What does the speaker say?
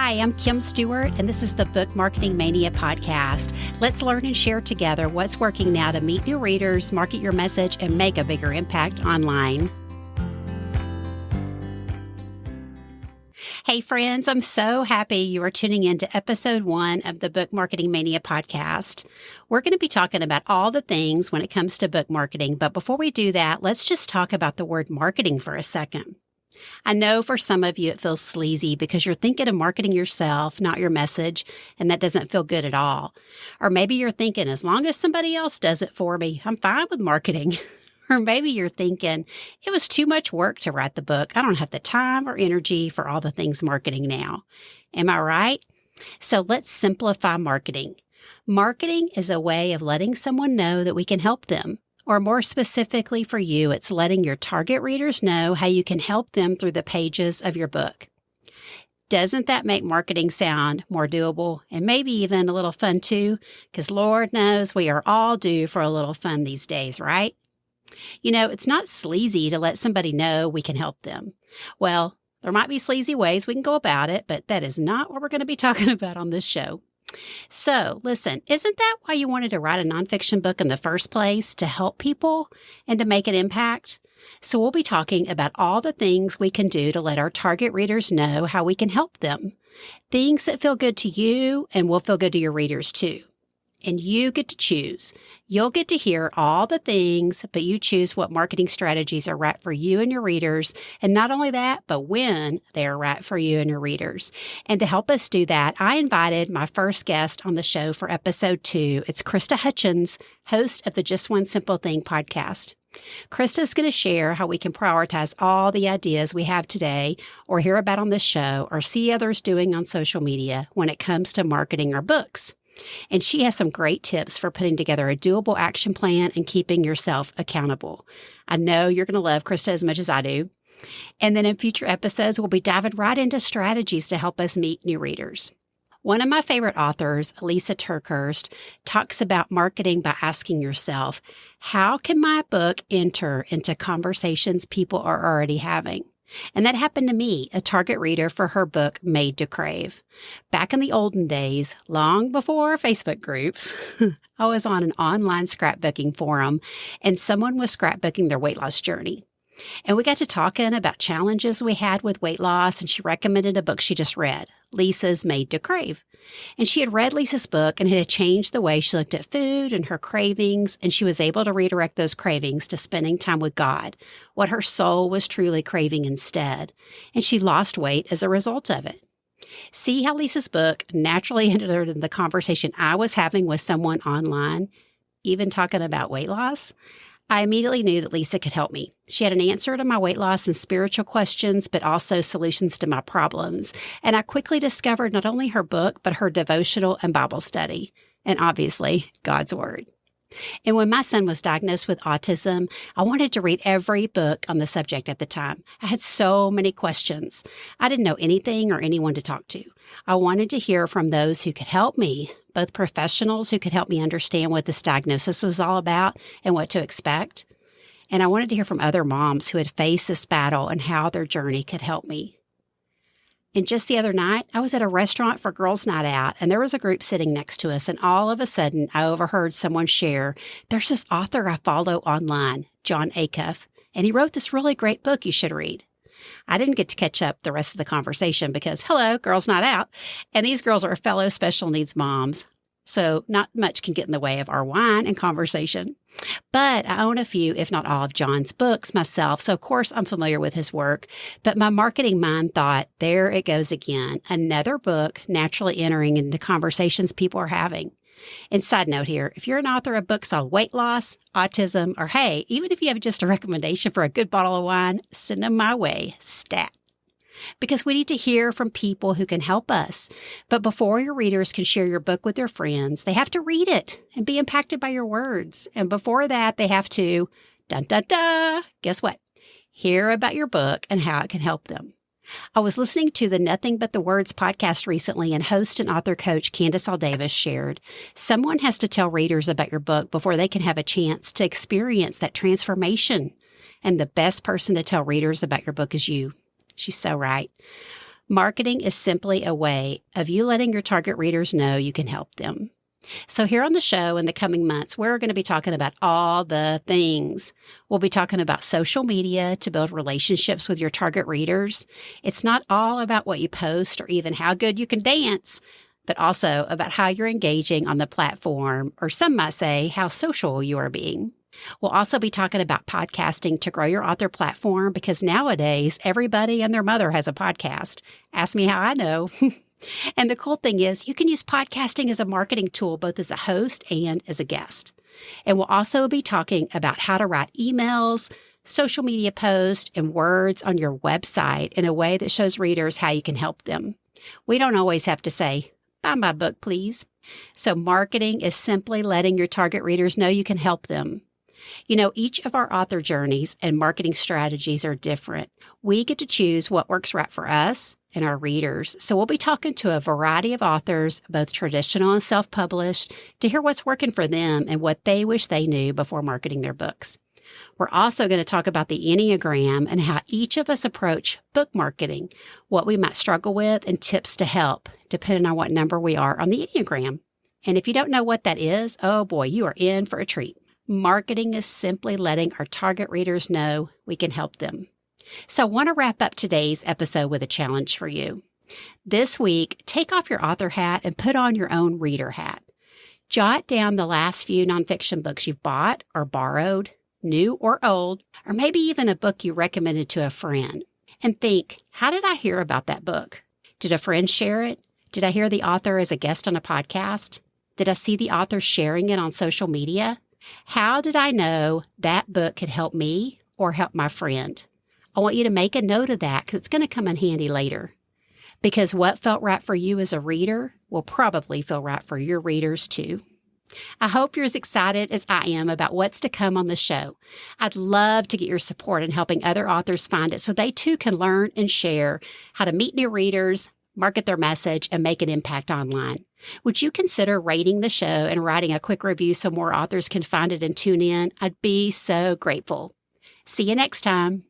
Hi, I'm Kim Stewart, and this is the Book Marketing Mania podcast. Let's learn and share together what's working now to meet new readers, market your message, and make a bigger impact online. Hey friends, I'm so happy you are tuning in to episode 1 of the Book Marketing Mania podcast. We're going to be talking about all the things when it comes to book marketing, but before we do that, let's just talk about the word marketing for a second. I know for some of you it feels sleazy because you're thinking of marketing yourself, not your message, and that doesn't feel good at all. Or maybe you're thinking, as long as somebody else does it for me, I'm fine with marketing. Or maybe you're thinking, it was too much work to write the book. I don't have the time or energy for all the things marketing now. Am I right? So let's simplify marketing. Marketing is a way of letting someone know that we can help them. Or more specifically for you, it's letting your target readers know how you can help them through the pages of your book. Doesn't that make marketing sound more doable and maybe even a little fun too? Because Lord knows we are all due for a little fun these days, right? You know, it's not sleazy to let somebody know we can help them. Well, there might be sleazy ways we can go about it, but that is not what we're going to be talking about on this show. So, listen, isn't that why you wanted to write a nonfiction book in the first place? To help people and to make an impact? So we'll be talking about all the things we can do to let our target readers know how we can help them. Things that feel good to you and will feel good to your readers too. And you get to choose. You'll get to hear all the things, but you choose what marketing strategies are right for you and your readers. And not only that, but when they are right for you and your readers. And to help us do that, I invited my first guest on the show for episode 2. It's Krista Hutchins, host of the Just One Simple Thing podcast. Krista is going to share how we can prioritize all the ideas we have today or hear about on this show or see others doing on social media when it comes to marketing our books. And she has some great tips for putting together a doable action plan and keeping yourself accountable. I know you're going to love Krista as much as I do. And then in future episodes, we'll be diving right into strategies to help us meet new readers. One of my favorite authors, Lisa TerKeurst, talks about marketing by asking yourself, how can my book enter into conversations people are already having? And that happened to me, a target reader for her book, Made to Crave. Back in the olden days, long before Facebook groups, I was on an online scrapbooking forum, and someone was scrapbooking their weight loss journey. And we got to talking about challenges we had with weight loss, and she recommended a book she just read, Lisa's Made to Crave. And she had read Lisa's book, and it had changed the way she looked at food and her cravings, and she was able to redirect those cravings to spending time with God, what her soul was truly craving instead. And she lost weight as a result of it. See how Lisa's book naturally entered in the conversation I was having with someone online, even talking about weight loss? I immediately knew that Lisa could help me. She had an answer to my weight loss and spiritual questions, but also solutions to my problems. And I quickly discovered not only her book, but her devotional and Bible study, and obviously God's Word. And when my son was diagnosed with autism, I wanted to read every book on the subject at the time. I had so many questions. I didn't know anything or anyone to talk to. I wanted to hear from those who could help me, both professionals who could help me understand what this diagnosis was all about and what to expect. And I wanted to hear from other moms who had faced this battle and how their journey could help me. And just the other night, I was at a restaurant for Girls' Night Out, and there was a group sitting next to us, and all of a sudden, I overheard someone share, there's this author I follow online, Jon Acuff, and he wrote this really great book you should read. I didn't get to catch up the rest of the conversation because, hello, Girls' Night Out, and these girls are fellow special needs moms, so not much can get in the way of our wine and conversation. But I own a few, if not all, of Jon's books myself, so of course I'm familiar with his work. But my marketing mind thought, there it goes again, another book naturally entering into conversations people are having. And side note here, if you're an author of books on weight loss, autism, or hey, even if you have just a recommendation for a good bottle of wine, send them my way, stat. Because we need to hear from people who can help us. But before your readers can share your book with their friends, they have to read it and be impacted by your words. And before that, they have to, dun, dun, dun, guess what? Hear about your book and how it can help them. I was listening to the Nothing But the Words podcast recently, and host and author coach Candace Aldavis shared, someone has to tell readers about your book before they can have a chance to experience that transformation. And the best person to tell readers about your book is you. She's so right. Marketing is simply a way of you letting your target readers know you can help them. So here on the show in the coming months, we're going to be talking about all the things. We'll be talking about social media to build relationships with your target readers. It's not all about what you post or even how good you can dance, but also about how you're engaging on the platform, or some might say how social you are being. We'll also be talking about podcasting to grow your author platform, because nowadays everybody and their mother has a podcast. Ask me how I know. And the cool thing is you can use podcasting as a marketing tool, both as a host and as a guest. And we'll also be talking about how to write emails, social media posts, and words on your website in a way that shows readers how you can help them. We don't always have to say, "Buy my book, please." So marketing is simply letting your target readers know you can help them. You know, each of our author journeys and marketing strategies are different. We get to choose what works right for us and our readers. So we'll be talking to a variety of authors, both traditional and self-published, to hear what's working for them and what they wish they knew before marketing their books. We're also going to talk about the Enneagram and how each of us approach book marketing, what we might struggle with, and tips to help, depending on what number we are on the Enneagram. And if you don't know what that is, oh boy, you are in for a treat. Marketing is simply letting our target readers know we can help them. So I want to wrap up today's episode with a challenge for you. This week, take off your author hat and put on your own reader hat. Jot down the last few nonfiction books you've bought or borrowed, new or old, or maybe even a book you recommended to a friend. And think, how did I hear about that book? Did a friend share it? Did I hear the author as a guest on a podcast? Did I see the author sharing it on social media? How did I know that book could help me or help my friend? I want you to make a note of that, because it's going to come in handy later. Because what felt right for you as a reader will probably feel right for your readers too. I hope you're as excited as I am about what's to come on the show. I'd love to get your support in helping other authors find it so they too can learn and share how to meet new readers, market their message, and make an impact online. Would you consider rating the show and writing a quick review so more authors can find it and tune in? I'd be so grateful. See you next time.